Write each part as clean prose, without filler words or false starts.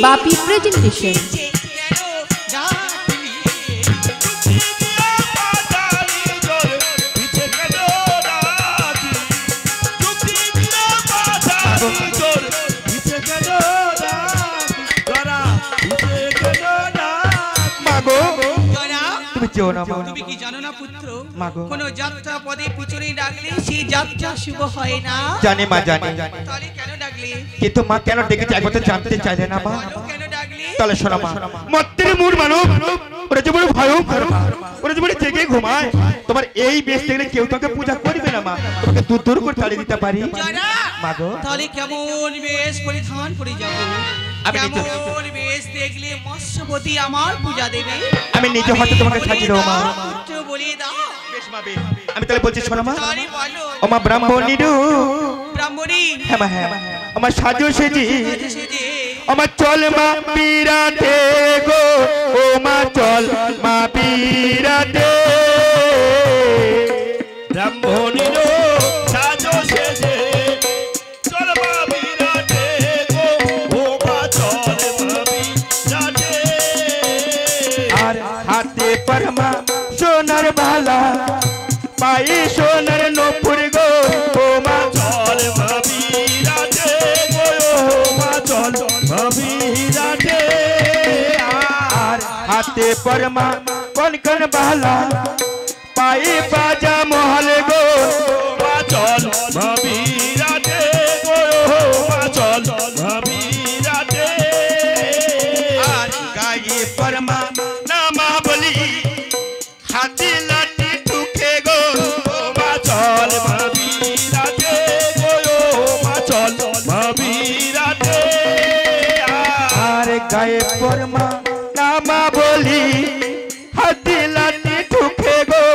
বাপি presentation. তুমি কি জানো না পুত্র, কোন যাত্রা পদে পিছনে ডাকলে সেই যাত্রা শুভ হয় না? জানি মা, জানি। তাহলে কেন ডাকলে? কিন্তু মা কেন ডেকেছে একবার তো জানতে চাইলে না মা। কেন ডাকলে? তাহলে শোনো মা, মত্তের মূল মানব ওরা যে বড় ভয়ঙ্কর, ওরা যে বড় জেগে ঘুমায়। তোমার এই বেশ দেখলে কেউ তোকে পূজা করবে না মা, তোমাকে দূর দূর করে তাড়িয়ে দিতে পারি মা গো। তাহলে কেমন বেশ পরিধান করে যাব? কেমন বেশ দেখলে মৎস্যবতী আমার পূজা দেবে? আমি নিজে হয়তো তোমাকে সাজিয়ে দেবো মা। বলে দাও। বেশ মা, বেশ। আমি তাহলে বলছি শোনো মা, ও মা ব্রাহ্মণী ব্রাহ্মণী, হ্যাঁ মা, হ্যাঁ আমার সাজো সেজি, আমার চল মা পিরাতে গো, ও মা চল মা পিরাতে। ব্রাহ্মণী সাজো সেজে চল মা পিরাতে গো, ও মা চল মা পিরাতে। আর হাতে পরমা সোনার বালা, পায়ে সোনার নপুর গো, ও মা চল মা পিরাতে গো, ও মা চল মা পিরাতে। আর হাতে পরমা কন কন বালা, পায়ে বাজা মহল গো, মা চল মা পিরাতে গো, ও মা চল মা পিরাতে। আর গায়ে পরমা নামা বলি, হাতে লাঠি ঠুকে গো, ও মা চল মা পিরাতে গো, ও মা চল মা পিরাতে। আর গায়ে পরমা নামা বলি, হাতে লাঠি ঠুকে গো,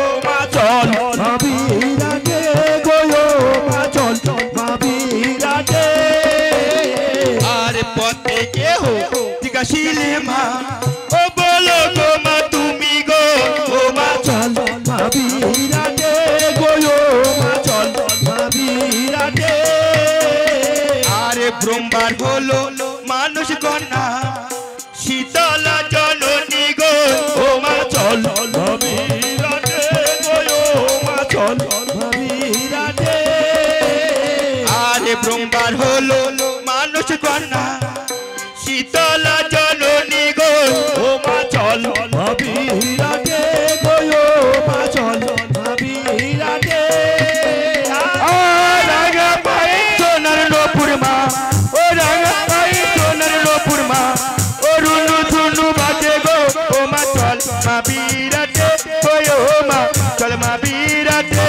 ও মা চল মা পিরাতে গো, ও মা চল মা পিরাতে। আর পথে কেহ জিজ্ঞাসিলে মা, ও বলো গো মা তুমি গো, ও মা চল মা পিরাতে গো, ও মা চল মা পিরাতে। আরে ব্রহ্মার হলো মানুষ কন্যা, শীতলা জননী গো, ও মা চল মা পিরাতে গো, ও মা চল মা পিরাতে। আরে ব্রহ্মার হলো মানুষ কন্যা, শীতলা জননী গো, ও মা চল মা পিরাতে গো, ও মা চল মা পিরাতে। রাঙা পায়ে সোনার নপুর মা, ও রাঙা পায়ে সোনার নপুর মা, ও রুনু ধুনু বাজে গো, ও মা চল মা পিরাতে গো, ও মা চল মা পিরাতে।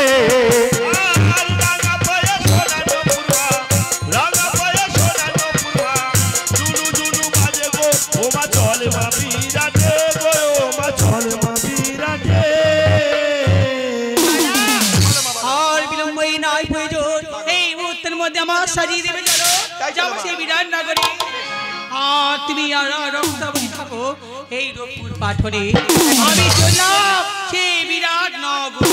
আর বিলম্বই নাই প্রয়োজন, এই মুহূর্তের মধ্যে আমার সাজিয়ে দেবে। চলো যাবো সেই বিরাট নগরে। আর তুমি রক্তাবলী থাকো এই রূপপুর পাঠনে, আমি চললাম সেই বিরাট নগর।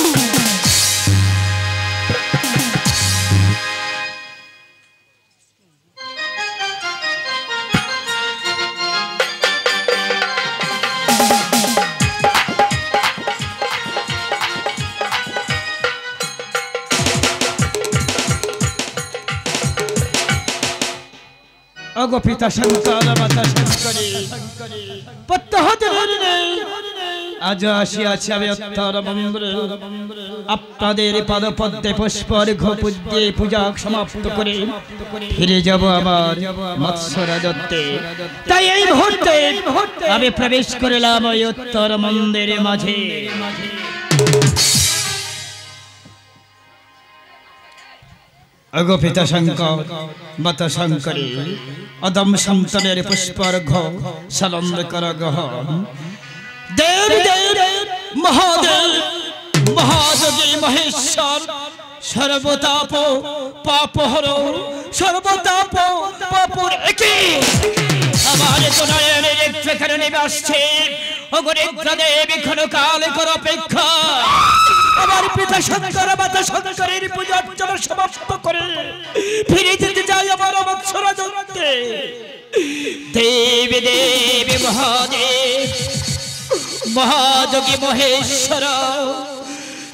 अगो पिता शंकर माता शंकरी पत्तहते নেই আজ আসিয়াছি আমি অত্তর মন্দিরে আপনাদের পদপদ্মে পুষ্পর্ঘ পূজ্যে পূজা সমাপ্ত করে ফিরে যাব আমার মৎস্য রাজত্বে। তাই এই মুহূর্তে আমি প্রবেশ করলাম ওই উত্তর মন্দিরের মাঝে। अगो पिता शंकर माता शंकरी अदम संतनेर पुष्पर्घ सलंद कर गह देव देव महादेव महाजगी महेश्वर सर्वताप पापहर सर्वताप पापर एकी हमारे तो नयনের একটুখানি নিবাসছে ওগরে দেবী ক্ষণকাল কর অপেক্ষা। আমার পিতা শঙ্কর মাতা শঙ্করের পূজা অর্চনা সমাপ্ত করে ফিরে যেতে চাই আমার মৎস্য রাজত্বে। দেব মহাদেব মহাযোগী মহেশ্বর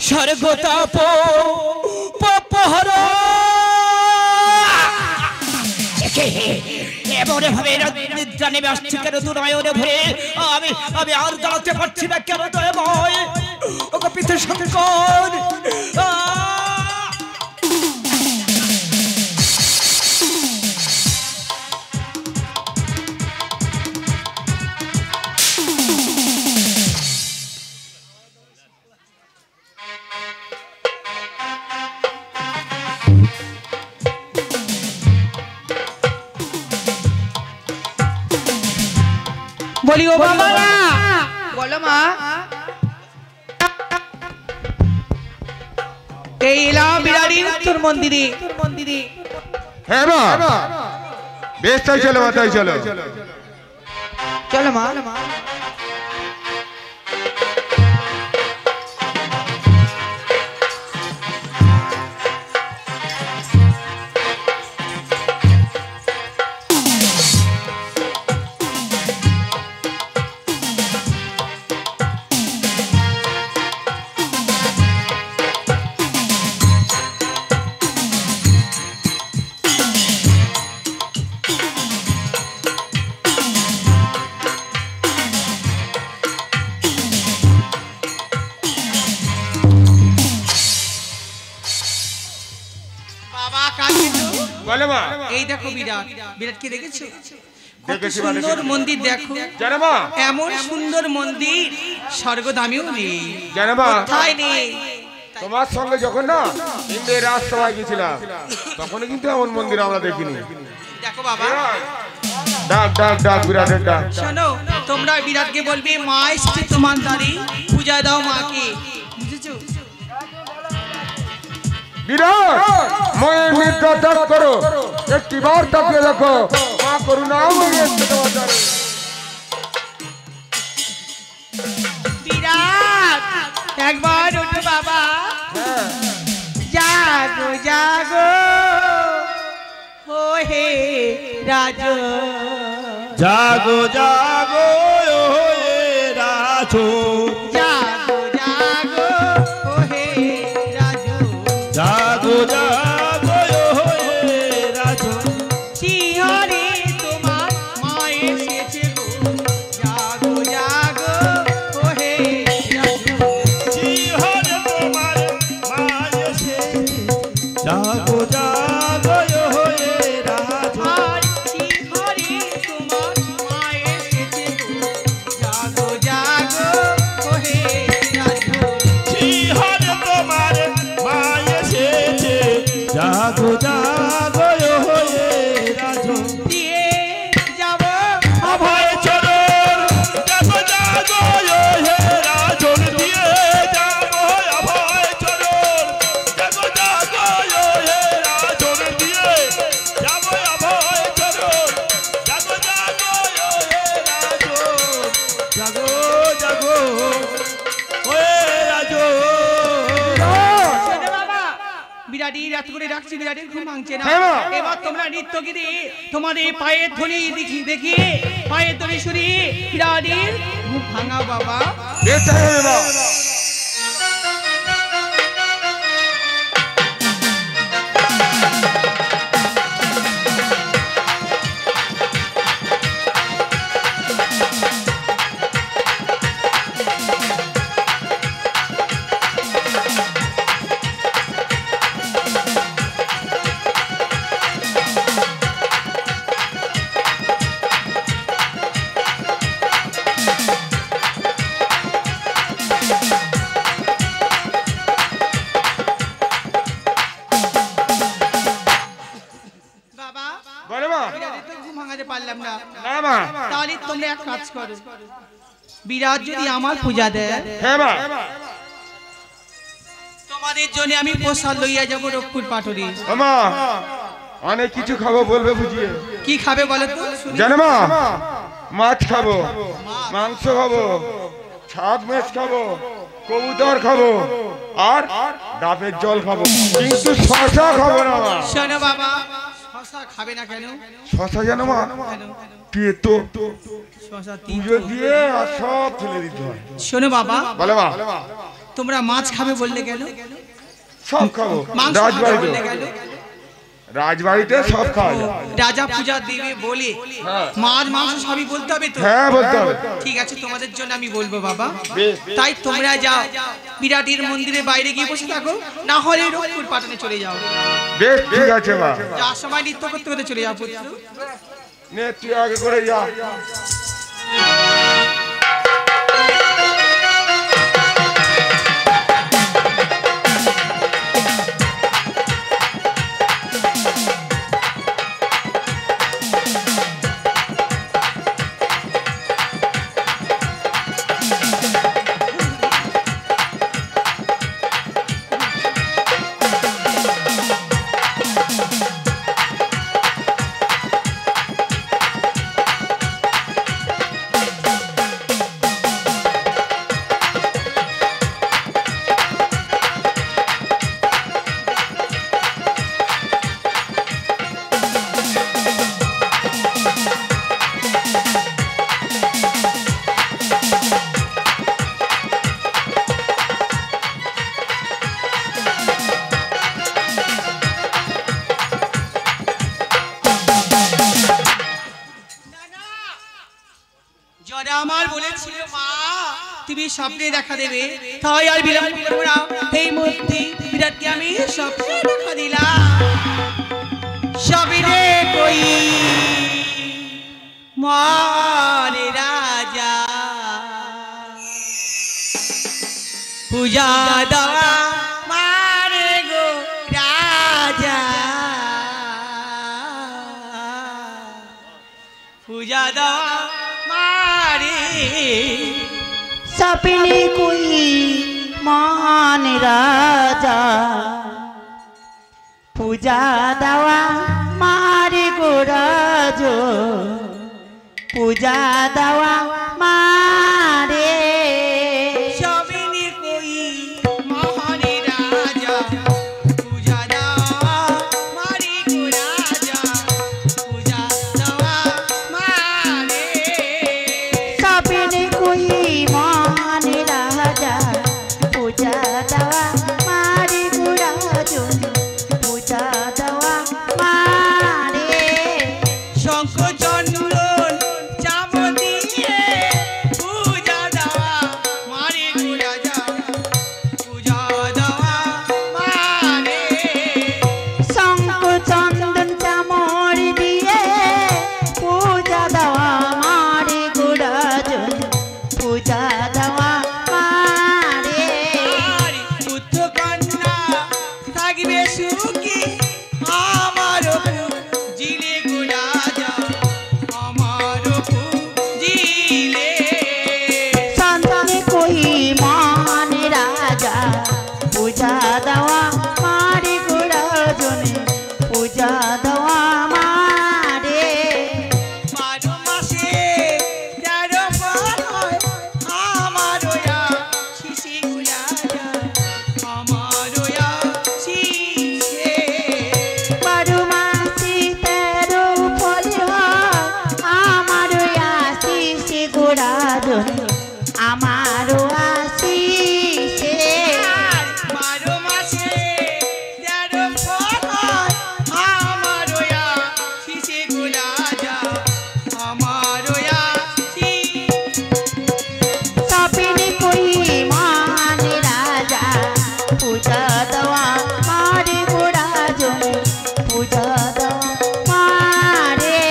স্বর্গতাপ পপহর এমন ভাবে নিদ্রা নেমে আসছে কেন দু নয়নে ভরে আমি আর দাঁড়াতে পারছি না কেন দয়াময় ওকে পিতা শঙ্কর বলি ও বাবা বলো মা। এই এলাম বিরাটির উত্তর মন্দিরে। হ্যাঁ মা বেশ তাই চলো মা তাই চলো চলো মা। এই দেখো বিরাট বিরাট কি দেখেছো কত সুন্দর মন্দির দেখো জানো মা এমন সুন্দর মন্দির স্বর্গধামেও নেই জানো মা কোথায় নেই তোমার সঙ্গে যখন না ইন্দ্রের রাজসভায় গেছিলাম তখন কিন্তু এমন মন্দির আমরা দেখিনি দেখো বাবা ডাক ডাক ডাক বিরাটের ডাক শোনো তোমরা বিরাটকে বলবে মা এসছে তোমার দ্বারে পূজা দাও মাকে বুঝেছো বিরাট ময়ের নিদ্রা ত্যাগ করো একটি বার তাকিয়ে দেখো মা করুণাময়ী এসছে তোমার দ্বারে বিরাট একবার ওঠো বাবা জাগো জাগো ও হে রাজো জাগো জাগো হে রাজো জাগো জাগো ও হে রাজো জাগো জাগো হে রাজো শিহরে তোমার মা এসেছে গো জাগো জাগো ও হে রাজো জিহর তোমার মা এসেছে জাগো জাগো হে রাজো আর শিহরে তোমার মা এসেছে গো জাগো জাগো ও হে রাজো জিহর তোমার মা এসেছে জাগো জাগো হে রাজো দিয়ে যাব অভয় চরণ জাগো জাগো হে রাজন দিয়ে যাবো অভয় চরণ জাগো জাগো হে রাজন দিয়ে যাবো অভয় চরণ জাগো জাগো হে রাজন জাগো জাগো হে রাজন শোনো বাবা বিরাটি রাত করে রাখছি বিরাটির ঘুম ভাঙছে না হ্যাঁ। এবার তোমরা নৃত্যগীতি তোমাদের পায়ের ধ্বনি দেখিয়ে পায়ের ধ্বনি শুনিয়ে বিরাটির ঘুম ভাঙাও বাবা বেশ তাই হবে মা বাবা বলো মা বিরাটির তো ঘুম ভাঙাতে পারলাম না না মা তাহলে তোমরা এক কাজ করো বিরাট যদি আমার পূজা দেয় হ্যাঁ মা তোমাদের জন্য আমি প্রসাদ লইয়া যাবো রক্ষুর পাটরি মা অনেক কিছু খাবো বলবে বুঝিয়ে কি খাবে বলো তো শুনি। জানো মা মাছ খাবো মাংস খাবো ছাদ মেষ খাবো কবুতর খাবো আর ডাবের জল খাবো কিন্তু শশা খাবো না মা শোনো বাবা শশা খাবে না কেন শশা জানো মা কেন তেতো পুজো দিয়ে আর সব ফেলে দিতে হয়। শোনো বাবা, বলে মা, তোমরা মাছ খাবে বললে গেল, সব খাবো। রাজবাড়িতে সব খাওয়া যায়। রাজা পূজা দেবে বলে মাছ মাংস সবই বলতে হবে তো? হ্যাঁ বলতে হবে। ঠিক আছে, তোমাদের জন্য আমি বলবো বাবা। তাই তোমরা যাও, বিরাটের মন্দিরের বাইরে গিয়ে বসে থাকো, না হলে রূপপুর পাটনে চলে যাও। বেশ ঠিক আছে মা। যার সময় নৃত্য করতে করতে চলে যাও পুত্র। নে তুই আগে করে যা। আমার বলেছিল মা তুমি স্বপ্নে দেখা দেবে, তাই আর বিলম্ব করব না। এই মুহূর্তে বিরাটকে আমি স্বপ্নে দেখা দিলাম। স্বপ্নে কই মারে রাজা পূজা দেওয়া মারে গো রাজা পূজা দেওয়া सपने कोई मान राजा पूजा दवा मारे गोराजो पूजा दवा मारे सपने कोई महान राजा पूजा दवा मारे गोराजा पूजा दवा मारे सपने कोई मान राजा पूजा दवा मारे गोराजो पूजा दवा मारे शंख चंदन चाम दिए पूजा दवा मारे गोराजा पूजा दवा मारे शंख चंदन चामर दिए पूजा दवा मारे गोराजो पूजा दवा मारे পুত্র কন্যা থাকবে সুখী আমার জিলে গোরাজা আমার জিলে संतान कोई मान राजा पूजा दवा मारे गोराजो ने पूजा दवा मारे 12 মাসে 13 বার হয় আমার ওয়া শিশি গোরাজা আমার ওয়া শিশে बारु मासी तेरो फल आमारो आशीषे गोराजो आमारो आशीषे 12 মাসে 13 বার হয় আমার ওয়া শিশি গোরাজা আমার ওয়া শিশে सपने कोई मान राजा पूजा दवा मारे गोराजो पूजा दवा मारे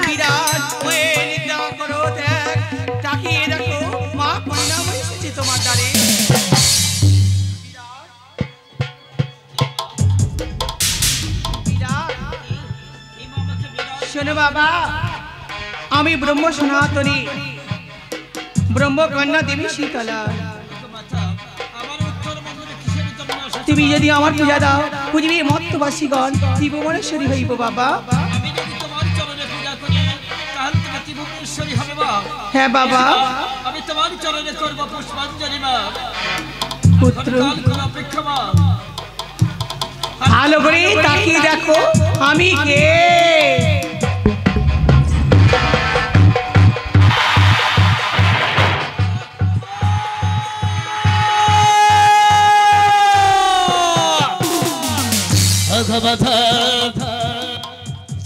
বিরাট হয়ে নিদ্রা করো, দেখ তাকিয়ে দেখো মা পরিণাম এসেছে তোমার দ্বারে। শোনো বাবা, আমি ব্রহ্ম সনাতনী ব্রহ্মকন্যা দেবী শীতলা। তুমি যদি আমার পূজা দাও বুঝবি মত্তবাসীগণ ত্রিভুবনেশ্বরী হইব বাবা। আমি যদি তোমার চরণে পূজা করি তাহলে তুমি ত্রিভুবনেশ্বরী হবে মা। হ্যাঁ বাবা। আমি তোমার চরণে করব পুষ্পাঞ্জলি মা। পুত্র অপেক্ষা মা। ভালো করে তাকিয়ে দেখো আমি কে। ব্যথা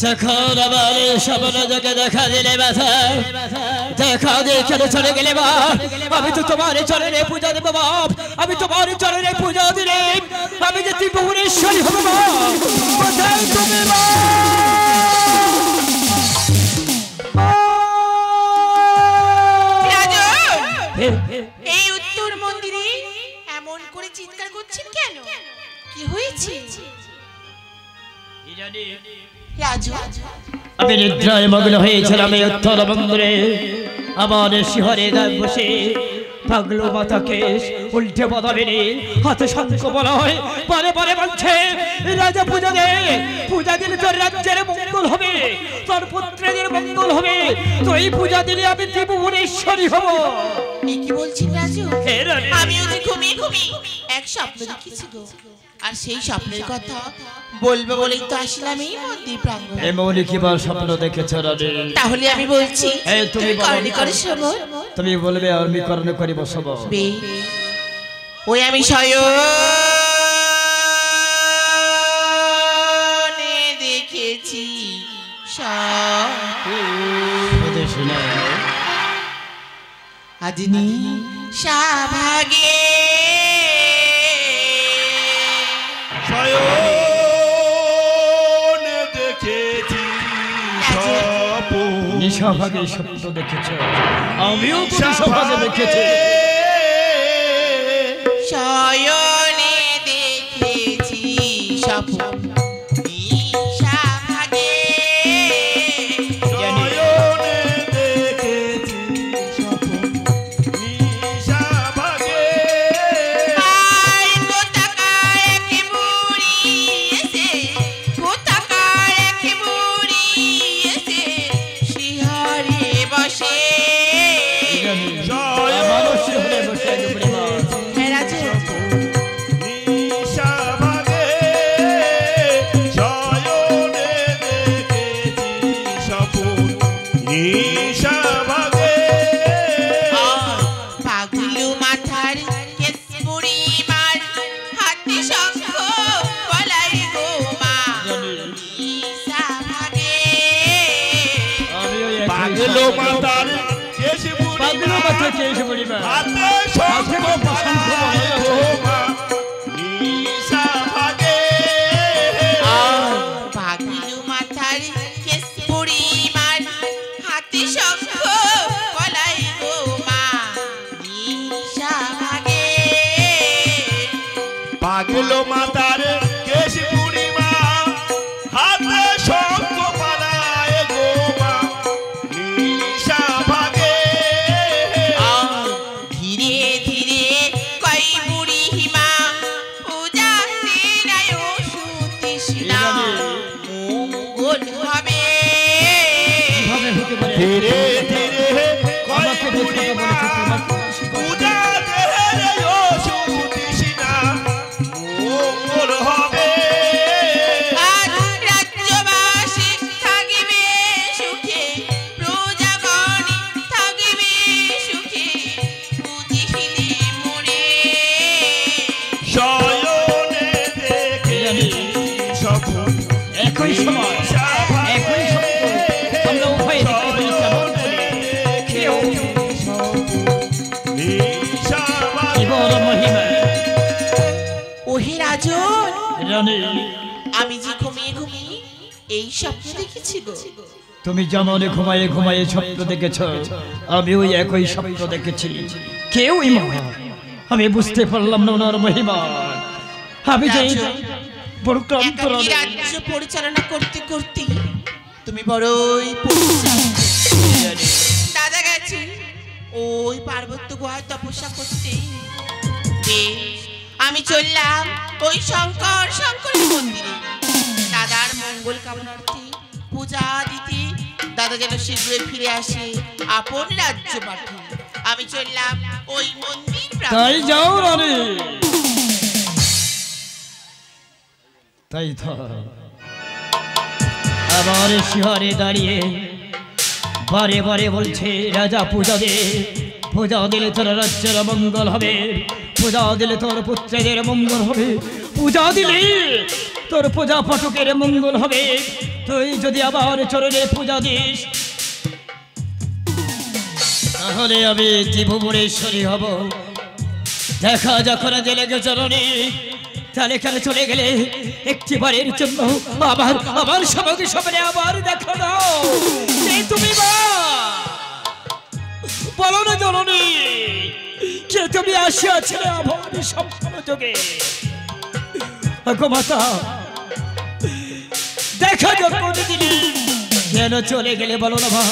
যখন আবার স্বপ্ন জগে দেখা দিলে ব্যথা দেখা দিয়ে চলে চলে গেলে বাপ আমি তো তোমার চরণে পূজা দেবো বাপ আমি তোমার চরণে পূজা দিলে আমি যে ত্রিভুবনেশ্বরী হবো বাপ কোথায় তুমি এই উত্তর মন্দিরে এমন করে চিৎকার করছেন কেন? কি হয়েছে? রাজু, আমি নিদ্রায় মগ্ন হয়েছিলাম এই উত্তর মন্দিরে আমার শিহরে গায়ে বসে পাগলো মাথাকে উল্টে বদাবেনি হাতে শঙ্খ বলয় পরে পরে বলছে রাজা পূজা দিলে তোর রাজ্যের মঙ্গল হবে তোর পুত্রদের মঙ্গল হবে তুই পূজা দিলে আমি ত্রিভুবনেশ্বরী হব। কি বলছেন রাজু? আমিও যে ঘুমিয়ে ঘুমিয়ে এক স্বপ্ন দেখেছি গো, আর সেই স্বপ্নের কথা বলবো বলেই তো আসলাম এই মন্দির প্রাঙ্গণে। এমনই কিবার স্বপ্ন দেখেছো রানী? তাহলে আমি বলছি তুমি করণে করে শোনো। তুমি বলবে আমি করণে করি বসবো। ওই আমি শয়নে দেখেছি আজনি শাভাগে শয়নে দেখেছি নিশাভাগে স্বপ্ন দেখেছ আমিও তো নিশাভাগে দেখেছি শয়নে দেখেছি স্বপ্ন পাগলো মাতার কেশ পূর্ণিমা হাতে শঙ্খ পালায় গো মা নিশা ভাগে ধীরে ধীরে কই বুড়ি হিমা পূজা দিনায় সুতৃষ্ণা মঙ্গল হবে ধীরে ধীরে কই বুড়ি মা পূজা আমি যে ঘুমিয়ে ঘুমিয়ে এই স্বপ্ন দেখেছি গো। তুমি যেমন ঘুমায়ে ঘুমায়ে স্বপ্ন দেখেছ আমি ওই একই স্বপ্ন দেখেছি। কেউ আমি বুঝতে পারলাম না ওনার মহিমা। আমি যে রাজ্য পরিচালনা করতে করতে তুমি বড়ই দাদা গেছি ওই পার্বত্য গুহায় তপস্যা করতে। আমি চললাম ওই শঙ্করের মন্দিরে দাদার মঙ্গল কামনার্থে পূজা দিতে। দাদা যেন শীঘ্রই ফিরে আসে আপন রাজ্য মাঠে। আমি চললাম ওই মন্দির তাই যাও রানী। তাই তো আবার শিহরে দাঁড়িয়ে বারে বারে বলছে রাজা পূজা দে, পূজা দিলে তোর রাজ্যের মঙ্গল হবে, পূজা দিলে তোর পুত্রদের মঙ্গল হবে, পূজা দিলে তোর পূজা ফটকের মঙ্গল হবে। তুই যদি আবার চরণে পূজা দিস তাহলে আমি ত্রিভুবনেশ্বরী হব। দেখা যখন জেলে চরণে তাহলে এখানে চলে গেলে একটিবারের জন্য আবার আবার সবাইকে সামনে আবার দেখো দাও। এই তুমি মা বলো না জননী কে তুমি আসিয়াছিলে আমার সম্পূর্ণ যোগে। মাতা দেখা যখন দিদি কেন চলে গেলে বলো না মা।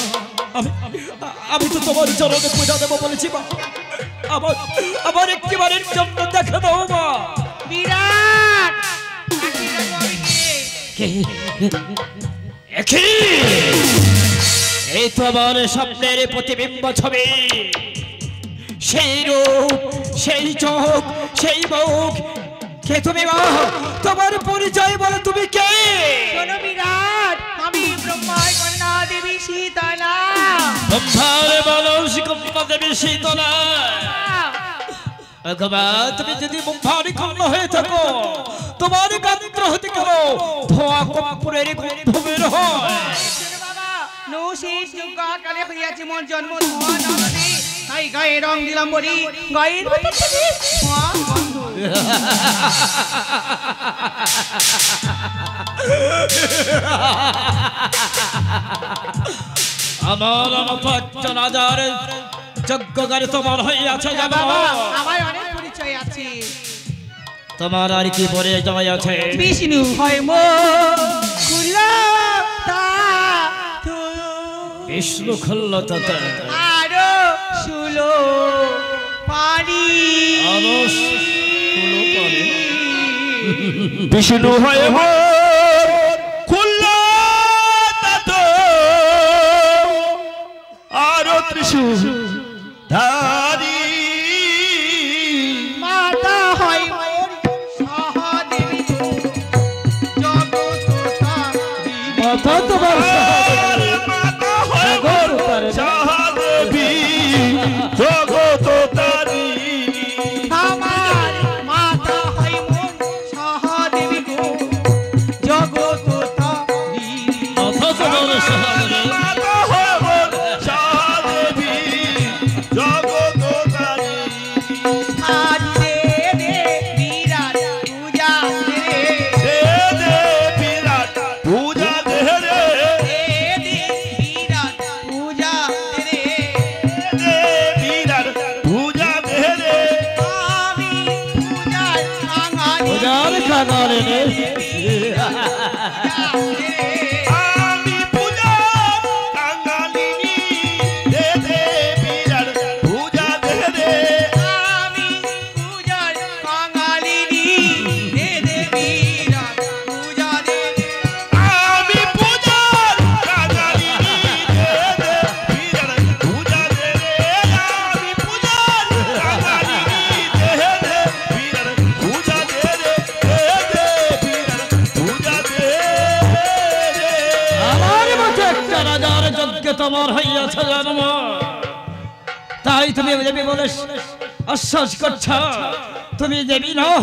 আমি তো তোমার চরণে পূজা দেবো বলেছি মা। আবার একটিবারের জন্য দেখা দাও মা। বিরাট এই তো আমার স্বপ্নের প্রতিবিম্ব ছবি। সেই রূপ সেই চোখ সেই মুখ কে তুমি মা? তোমার পরিচয় বলো তুমি কে? শোনো বিরাট, আমি ব্রহ্মার কন্যা দেবী শীতলা। ব্রহ্মার বলস কন্যা দেবী শীতলা। ভগবান তুমি যদি ব্রহ্মার কন্যা হয়ে থাকো তোমার গাত্র হতে কেন ধোয়া কর্পূরের গন্ধ বের হয়? নৌশীষ যজ্ঞা কালে হইয়াছে মোর জন্ম ধোয়া নদী, তাই গায়ে রং দিলাম বলি গায়ের ধোয়া গন্ধ। আমার একজন হাজার যজ্ঞকারী তোমার হইয়াছে জানো। আমার অনেক পরিচয় আছে। তোমার আর কি পরিচয় আছে? বিষ্ণু হয় বিষ্ণু খল্লতা আরো শুলো পারি বিষ্ণু হয় খুল্লা আরো ত্রিশূল ধারি মাতা হয় মোর সহদেবী জগৎতারি। মাথা তোমার মাতা হয় সহদেবী জগৎতারি। আমার মাতা হয় মোর সহদেবী গো জগৎতারি। মাথা তোমার সহদেবী মাতা হয় সহদেবী জগৎতারি। আজ দে দে বিরাট পূজা রে, দে দে বিরাট পূজা দে রে, দে দে বিরাট পূজা রে। দে বিরাট পূজা দে রে। আমি পূজার কাঙালি পূজার কাঙালি রে। আমি পূজা কাঙালিনী দে দে বিরাট পূজা দে রে। আমি পূজার কাঙালিনী দে দে বিরাট পূজা দে দে। আমি পূজা কাঙালিনী দে দে বিরাট পূজা দে রে। আমি পূজা কাঙালিনী দে দে বিরাট পূজা দে রে, দে দে বিরাট পূজা দে রে। আমার মতো একটা রাজার যজ্ঞ তোমার হইয়াছে জন্ম, তাই তুমি দেবী বলে আশ্বাস করছ তুমি দেবী নও।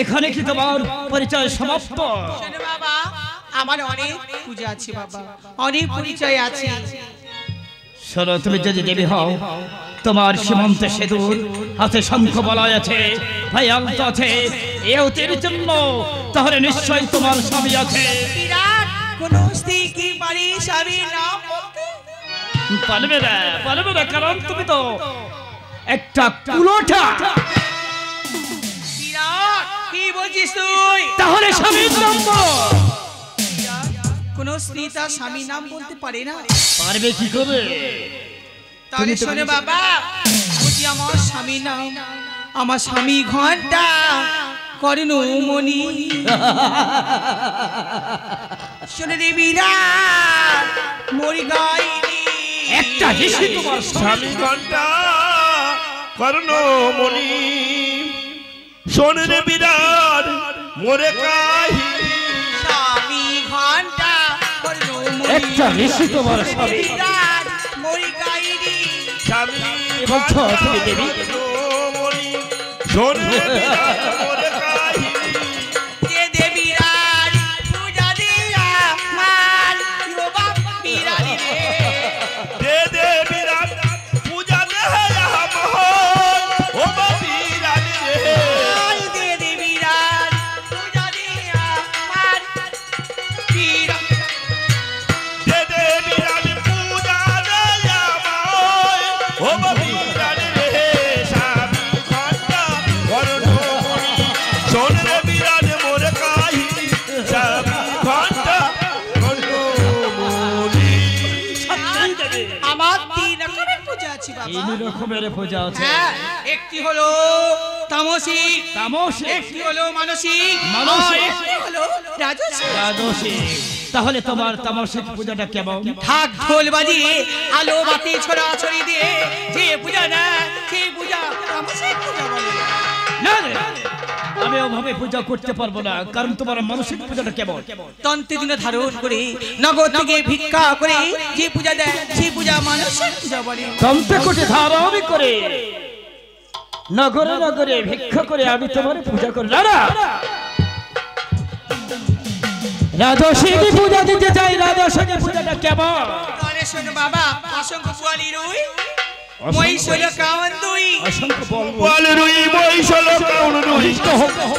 এখানে কি তোমার পরিচয় সমাপ্ত? শোনো বাবা, আমার অনেক পূজা আছে বাবা, অনেক পরিচয় আছে। শোনো তুমি যদি দেবী হও তোমার সীমান্তে সেতুর হাতে শঙ্খ বলয় আছে, ভাই আলত আছে, এ অতির জন্য তাহলে নিশ্চয়ই তোমার স্বামী আছে। বিরাট কোন স্ত্রী কি পারি স্বামীর নাম বলতে? পারবে না কারণ তুমি তো একটা কুলোটা। বিরাট কি বলছিস তুই? তাহলে স্বামীর নাম বলো। কোন স্ত্রী তার স্বামীর নাম বলতে পারে না? পারবে কি করে? তাহলে শোনে বাবা, বুঝি আমার স্বামীর নাম, আমার স্বামী ঘন্টা কর্ণমণি। শোনে রে বিরাট মরি গাইনি একটা হিসি তোমার স্বামী ঘন্টা কর্ণমণি। শোন রে বিরাট মোরে কাহিনী। স্বামী ঘন্টা কর্ণমণি। একটা হিসি তোমার স্বামী। বিরাট মরি গাইনি স্বামী বলছ তুমি দেবী? কর্ণমণি। শোন রে বিরাট মোরে কাহিনী। যে দেবী আমার 3 রকমের পূজা আছে বাবা। 3 রকমের পূজা আছে। হ্যাঁ, একটি হলো তামসিক, একটি হলো মানসিক, আর একটি হলো রাজসিক। তাহলে তোমার তামসিক পূজাটা কেমন? ঢাক ঢোল বাজিয়ে আলো বাতি ছড়াছড়ি দিয়ে যে পূজা দেয় সেই পূজা তামসিক পূজা বলে। না রে, আমি ওভাবে পূজা করতে পারবো না, কারণ তোমার মানসিক পূজাটা কেমন? তন্ত্রে দিনে ধারণ করে নগদ থেকে ভিক্ষা করে যে পূজা দেয় সেই পূজা মানসিক পূজা বলে। তন্ত্রে কোটে ধারণ করে নগরে নগরে ভিক্ষা করে আমি তোমার পূজা করি না। রাজসিক পূজা দিতে চাই, রাজসিক পূজাটা কেমন? তাহলে শোনো বাবা, অসংখ্য পোয়ালি রুই মহিষল কাউন দুই, অসংখ্য পোয়ালি রুই মহিষল কাউন দুই,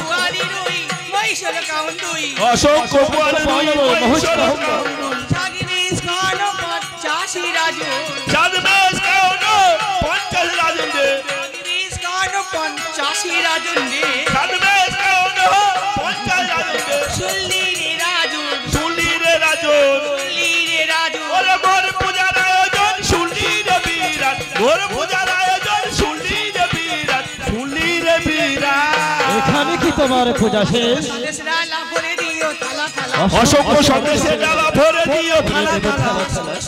পোয়ালি রুই মহিষল কাউন দুই, অসংখ্য পোয়ালি রুই মহিষল কাউন দুই, জাগিরিস কান 85 রাজু, জাগিরিস কান 50 রাজু দে, জাগিরিস কান 85 রাজু দে, জাগিরিস কান 50 রাজু দে, শুনলি রে রাজু, শুনলি রে রাজু, শুনলি রে রাজু, ওরে মোর পূজার আয়োজন শুনলি রে বিরাট, মোর পূজার আয়োজন শুনলি রে বিরাট, শুনলি রে বিরাট। এখানে কি তোমার পূজা শেষ? সন্দেশরা লাভ করে দিও থালা থালা, অসংখ্য সন্দেশের ডালা ভরে দিও থালা থালা,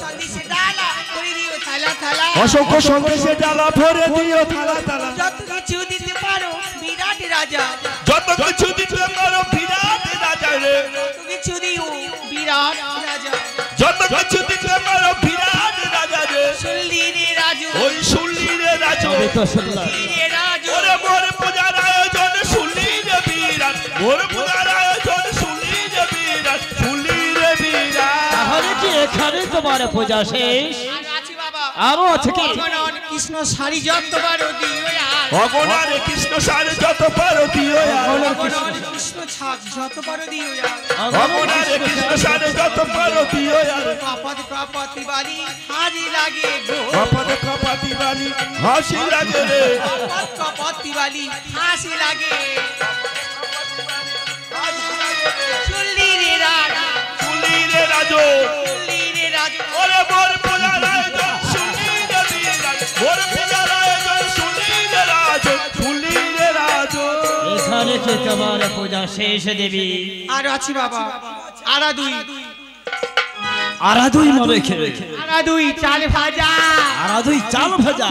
সন্দেশে ডালা করে দিও থালা থালা, অসংখ্য সন্দেশের ডালা ভরে দিও থালা থালা, যত কিছু দিতে পারো বিরাট রাজা, যত কিছু দিতে পারো বিরাট রাজা রে, যত কিছু দিও বিরাট রাজা, যত কিছু দিতে পারো বিরাট রাজা রে, শুনলি রে রাজু, ওই শুনলি রে রাজু, আমি তো শুনলাম। শুনলি রে রাজু, ওরে মোর পূজার আয়োজন শুনলি রে বিরাট, মোর পূজার আয়োজন শুনলি রে বিরাট, শুনলি রে বিরাট। তাহলে কি এখানে তোমার পূজা শেষ? আর আছে বাবা, আরো আছে কি? ভগবান কৃষ্ণ শাড়ি যত পারো দিও আর, ভগবানের কৃষ্ণ সারে যত পারো দিও আর, ভগবান কৃষ্ণ ছাপ যত পারো দিও আর, ভগবানের কৃষ্ণ সারে যত পারো দিও আর, কাপাত কাপাতি বাড়ি হাজি লাগে গো, কপাত কপাতি বালি হাসি লাগে রে, কাপাত কাপাতি বাড়ি হাসি লাগে, শুনলি রে রাজু, শুনলি রে রাজু, শুনলি রে রাজু, ওরে মোর পূজার আয়োজন শুনলি রে বিরাট, মোর পূজার আয়োজন শুনলি রে রাজু, শুনলি রে রাজু। এখানে কি তোমার পূজা শেষ দেবী? আর আছে বাবা, আরা দুই, আরাধুই মনে খেয়ে, আরা দুই চাল ভাজা, আরাধুই চাল ভাজা।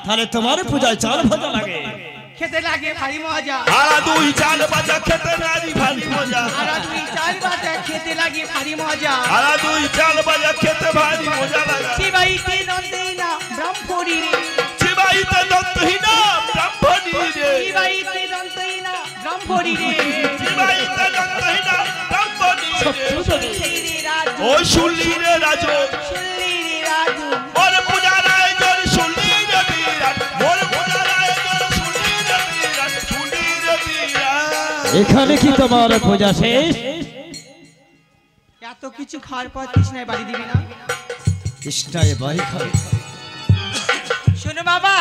তাহলে তোমার পূজায় চাল ভাজা লাগে? খেতে লাগে ভারী মজা, আরা দুই চাল বাজা খেতে নারী ভারী মজা, আরা দুই চাল ভাজা খেতে লাগে ভারী মজা, আরা দুই চাল বাজা খেতে ভারী মজা লাগা, শিবাইতে নন্দিনা ব্রহ্মপুরী রে, শিবাইতে দন্তহীনা ব্রাহ্মণী রে, শিবাইতে নন্দিনা ব্রহ্মপুরী রে, শিবাইতে দন্তহীনা ব্রাহ্মণী রে, শুনলি রে রাজু, ও শুনলি রে রাজু, শুনলি রে রাজু, মোর পূজার আয়োজন শুনলি রে বিরাট, মোর পূজার আয়োজন শুনলি রে বিরাট, শুনলি রে বিরাট। এখানে কি তোমার পূজা শেষ? এত কিছু খাওয়ার পর তৃষ্ণায় বাড়ি দিবি না? কৃষ্ণায় বাড়ি খাবে, শোনো বাবা,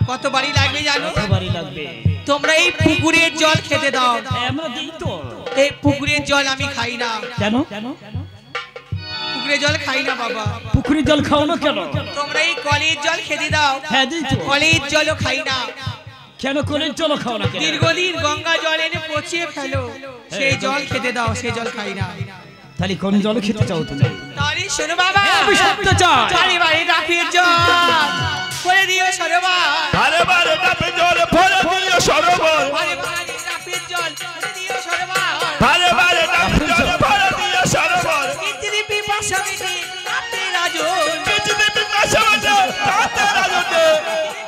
কত বাড়ি লাগবে জানো? বাড়ি লাগবে। তোমরা এই পুকুরের জল খেতে দাও, আমরা দিই তো। এই পুকুরের জল আমি খাই না, কেন? পুকুরের জল খাই না বাবা, পুকুরের জল খাও না কেন? তোমরা এই কলের জল খেতে দাও, হ্যাঁ দিই তো। কলের জলও খাই না, কেন কলের জল খাও না কেন? দীর্ঘদিন গঙ্গা জল এনে পচিয়ে ফেলো, সেই জল খেতে দাও, সেই জল খাই না। তাহলে কোন জল খেতে চাও তুমি? তাহলে শোনো বাবা, আমি শুনতে চাই। বাড়ি বাড়ি ডাকের জল করে দিও সরোবর, বারে বারে ডাবে জল ভরে দিও সরোবর, বাড়ি বাড়ি ডাকের জল করে দিও সরোবর, বারে বারে ডাবে জল ভরে দিও সরোবর, পৃথিবী পিপাসা মিটে তাতে রাজু, পৃথিবী পিপাসা মিটে তাতে রাজু রে,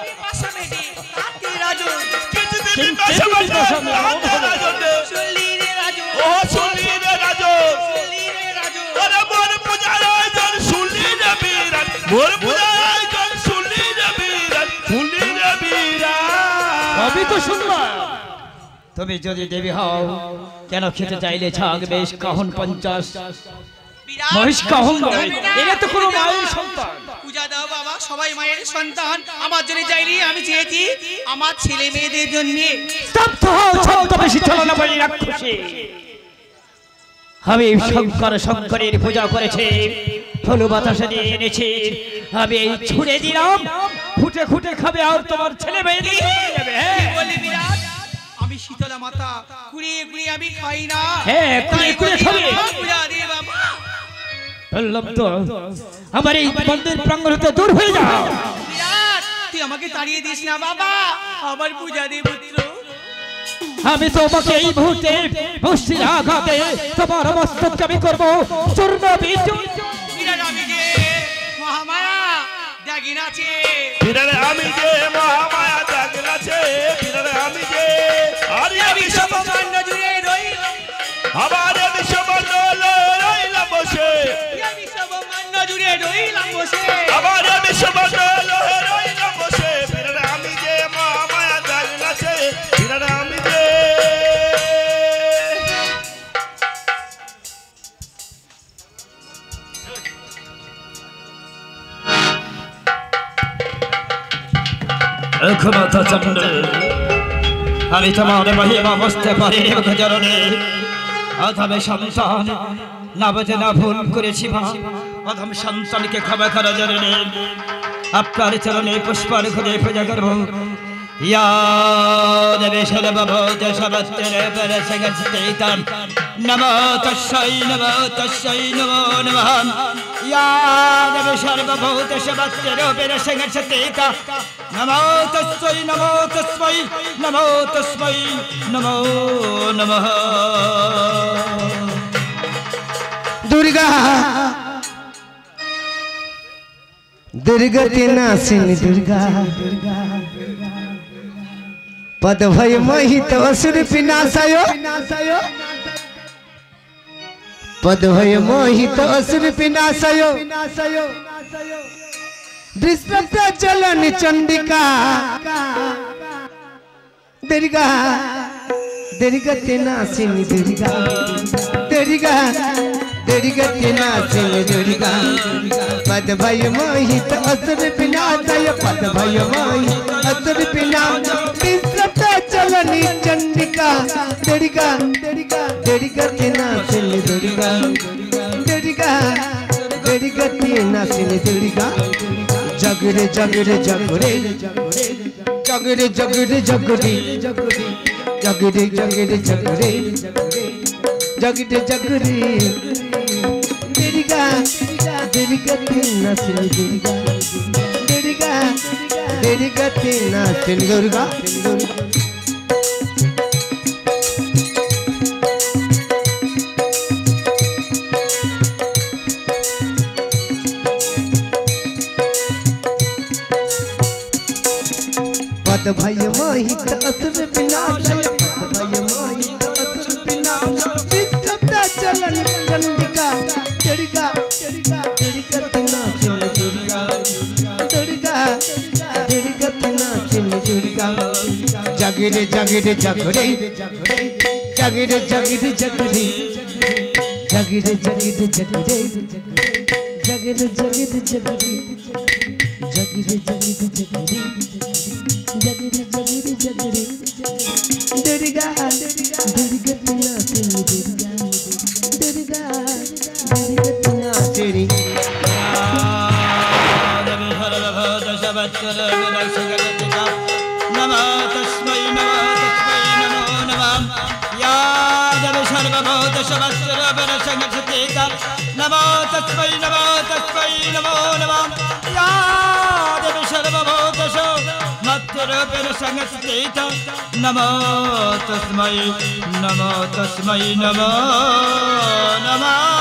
পিপাসা মিটে তাতে রাজু, পৃথিবী পিপাসা মিটে তাতে রাজু রে, শুনলি রে রাজু, ও শুনলি রে রাজু, শুনলি রে রাজু, ওরে মোর পূজার আয়োজন শুনলি রে বিরাট, মোর পূজার আয়োজন শুনলি রে বিরাট, শুনলি রে বিরাট। আমি তো শুনলাম। তুমি যদি দেবী হও, কেন খেতে চাইলে ছাগ বেশ কাহন 50 বিরাট মহিষ কাহন নয়, যাবে না। এরা তো কোনো মায়ের সন্তান। পূজা দাও বাবা, সবাই মায়ের সন্তান, আমার জন্য চাইনি, আমি চেয়েছি আমার ছেলে মেয়েদের জন্য। স্তব্ধ হও, ছদ্মবেশী ছলনা বলি রাক্ষসী। আমি শঙ্করের পূজা করেছি, হলো বাতাসে দিয়ে এনেছি আমি এই ছুঁড়ে দিলাম ফুটে ফুটে খাবে আর তোমার ছেলে মেয়ে দিয়ে যাবে বলি বিরাট আমি শীতলা মাতা কুড়িয়ে কুড়িয়ে আমি খাই না হ্যাঁ কুড়িয়ে কুড়িয়ে খাবে পূজা দে বাবা বললাম তো আমার এই মন্দির প্রাঙ্গণ হতে দূর হয়ে যাও বিরাট তুই আমাকে তাড়িয়ে দিস না বাবা আমার পূজা দে পুত্র আমি তোমাকে এই মুহূর্তে মুষ্টির আঘাতে তোমার মস্তক আমি করবো চূর্ণ বিচূর্ণ বিরাট আমি যে মহামায়া দাগিন আছে বিরারে আমি যে মহামায়া দাগিন আছে বিরারে আমি যে আরিয়া বিশ্বব্রহ্মাণ্ড জুড়ে রইল আবার বিশ্বব্রহ্মাণ্ড রইলাম বসে বিশ্বব্রহ্মাণ্ড জুড়ে রইলাম বসে আবার বিশ্বব্রহ্মাণ্ড রইলাম বসে বিরারে আমি যে মহামায়া দাগিন আছে বিরারে আমি যে ক্ষমতা চন্দ্র আমি তোমার মহিমা বুঝতে পারি জননী অধমে সন্তান না বুঝে না ভুল করেছি মা অধম সন্তানকে ক্ষমা করা জননী আপনার চরণে পুষ্পার ঘুরে পূজা করবো या देवे सर्वभूत समस्तेरे परसगस्तेतां नमो तस्यै नमो नमः या देवे सर्वभूत समस्तेरे परसगस्तेतां नमो तस्यै नमो तस्मै नमो नमः दुर्गा दुर्गति नासिनी दुर्गा पदभय मोहित असुर विनाशयो पदभय मोहित असुर विनाशयो दृष्ट चलन चंडिका दुर्गा दुर्गति नासिनी दुर्गा दुर्गा दुर्गति नासिनी दुर्गा पदभय मोहित असुर विनाशयो पदभय मोहित असुर विनाशयो चलनी चंडिका दुर्गा दुर्गति नासिनी दुर्गा दुर्गा दुर्गति नासिनी दुर्गा जगरे जगरे जगरे जगरे जगरे जगरे जगरे जगरे जगरे जगरे जगरे दुर्गा दुर्गति नासिनी दुर्गा दुर्गा दुर्गति नासिनी दुर्गा पदभय मोहित असुर विनाशय पदभय मोहित असुर विनाशय विष्णुता चलन चंडिका दुर्गा दुर्गति नासिनी दुर्गा दुर्गा दुर्गति नासिनी दुर्गा जगरे जगरे जगरे जगरे जगरे जगरे जगरे जगरे जगरे जगरे जगरे जगरे जगरे जगरे जगरे जगरे जगरे जगरे दुर्गा दुर्गति नासिनी दुर्गा दुर्गा दुर्गति नासिनी नमो तस्मै नमो नमः या देव सर्वभूत समस्तेरे परसगस्तेतां नमो तस्मै नमो नमः या देव सर्वभूत समस्तेरे परसगस्तेतां नमो तस्मै नमो नमः